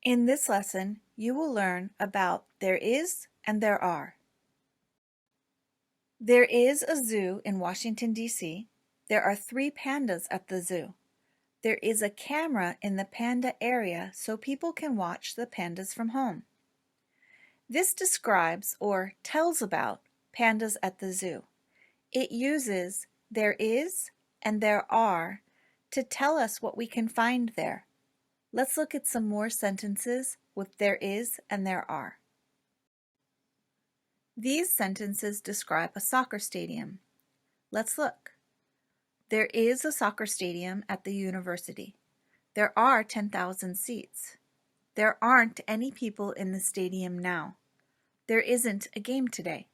In this lesson, you will learn about there is and there are. There is a zoo in Washington, D.C. There are 3 pandas at the zoo. There is a camera in the panda area so people can watch the pandas from home. This describes or tells about pandas at the zoo. It uses there is and there are to tell us what we can find there. Let's look at some more sentences with there is and there are. These sentences describe a soccer stadium. Let's look. There is a soccer stadium at the university. There are 10,000 seats. There aren't any people in the stadium now. There isn't a game today.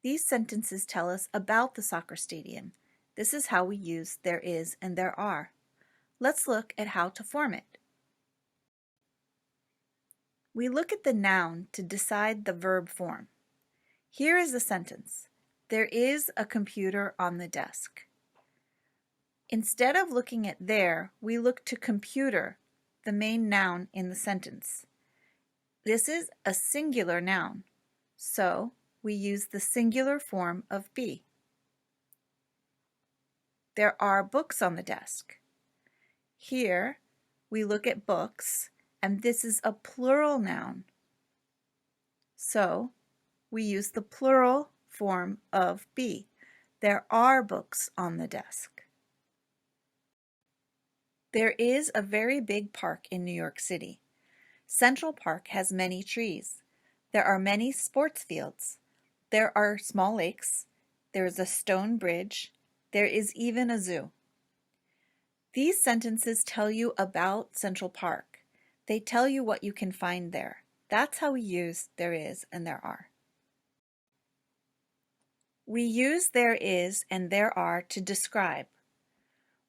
These sentences tell us about the soccer stadium. This is how we use there is and there are. Let's look at how to form it. We look at the noun to decide the verb form. Here is a sentence. There is a computer on the desk. Instead of looking at there, we look to computer, the main noun in the sentence. This is a singular noun, so we use the singular form of be. There are books on the desk. Here, we look at books, and this is a plural noun. So, we use the plural form of be. There are books on the desk. There is a very big park in New York City. Central Park has many trees. There are many sports fields. There are small lakes. There is a stone bridge. There is even a zoo. These sentences tell you about Central Park. They tell you what you can find there. That's how we use there is and there are. We use there is and there are to describe.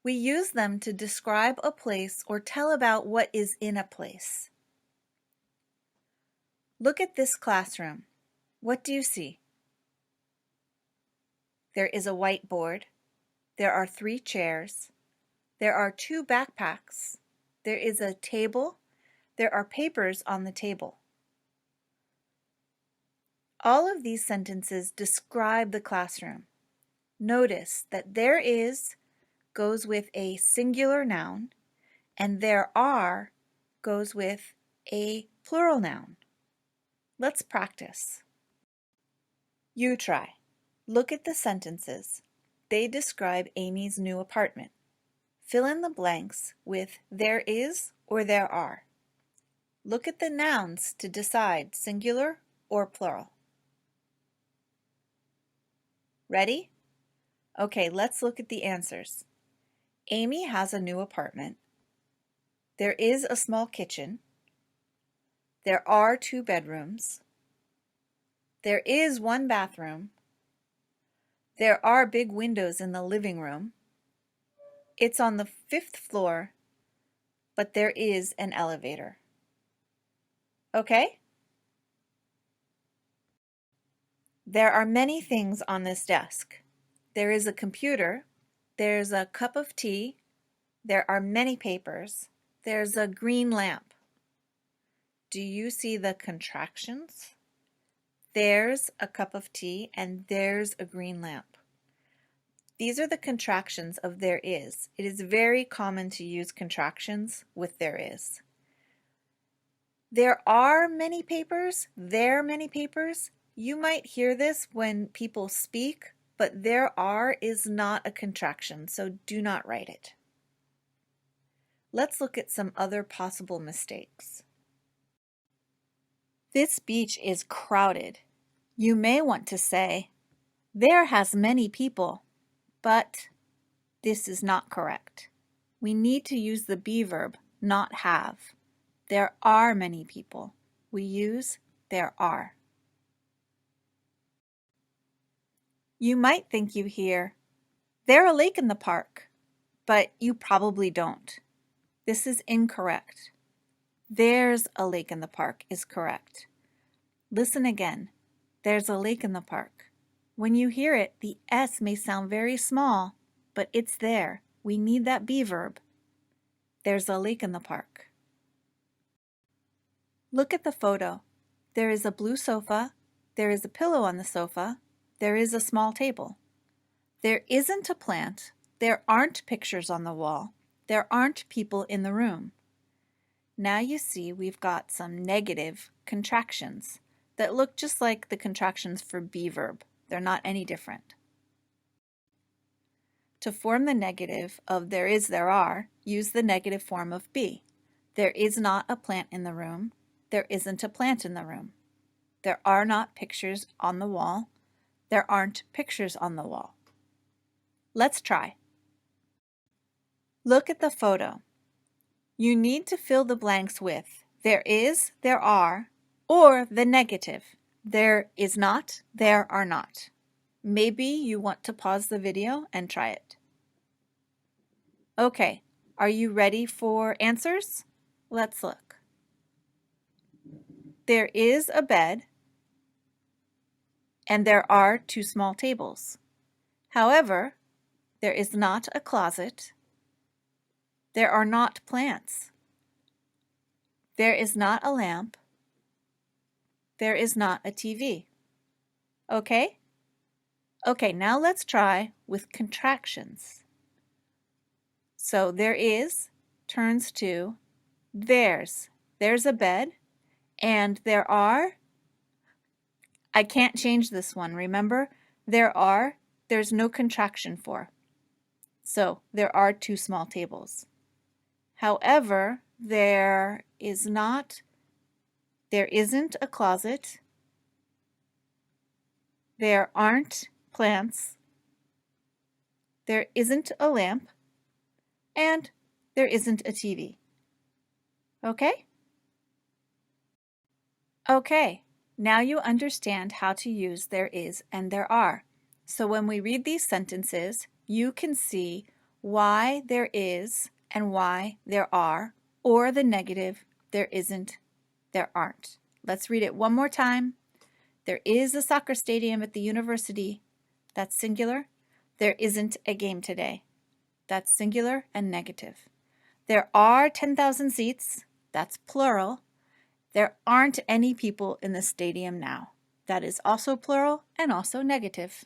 We use them to describe a place or tell about what is in a place. Look at this classroom. What do you see? There is a whiteboard. There are 3 chairs. There are 2 backpacks. There is a table. There are papers on the table. All of these sentences describe the classroom. Notice that there is goes with a singular noun and there are goes with a plural noun. Let's practice. You try. Look at the sentences. They describe Amy's new apartment. Fill in the blanks with there is or there are. Look at the nouns to decide singular or plural. Ready? Okay, let's look at the answers. Amy has a new apartment. There is a small kitchen. There are 2 bedrooms. There is 1 bathroom. There are big windows in the living room. It's on the 5th floor, but there is an elevator. Okay? There are many things on this desk. There is a computer. There's a cup of tea. There are many papers. There's a green lamp. Do you see the contractions? There's a cup of tea and there's a green lamp. These are the contractions of there is. It is very common to use contractions with there is. There are many papers. There are many papers. You might hear this when people speak, but there are is not a contraction, so do not write it. Let's look at some other possible mistakes. This beach is crowded. You may want to say, there has many people, but this is not correct. We need to use the be verb, not have. There are many people. We use there are. You might think you hear, there's a lake in the park, but you probably don't. This is incorrect. There's a lake in the park is correct. Listen again. There's a lake in the park. When you hear it, the S may sound very small, but it's there. We need that be verb. There's a lake in the park. Look at the photo. There is a blue sofa, there is a pillow on the sofa, there is a small table. There isn't a plant, there aren't pictures on the wall, there aren't people in the room. Now you see we've got some negative contractions that look just like the contractions for be verb. They're not any different. To form the negative of there is, there are, use the negative form of be. There is not a plant in the room. There isn't a plant in the room. There are not pictures on the wall. There aren't pictures on the wall. Let's try. Look at the photo. You need to fill the blanks with there is, there are, or the negative. There is not, there are not. Maybe you want to pause the video and try it. Okay, are you ready for answers? Let's look. There is a bed, and there are 2 small tables. However, there is not a closet. There are not plants. There is not a lamp. There is not a TV. Okay? Okay, now let's try with contractions. So there is turns to there's. There's a bed, and there are, I can't change this one, remember? There's no contraction for. So there are 2 small tables. However, there isn't a closet. There aren't plants. There isn't a lamp. And there isn't a TV. Okay? Okay, now you understand how to use there is and there are. So when we read these sentences, you can see why there is and why there are, or the negative, there isn't, there aren't. Let's read it one more time. There is a soccer stadium at the university. That's singular. There isn't a game today. That's singular and negative. There are 10,000 seats. That's plural. There aren't any people in the stadium now. That is also plural and also negative.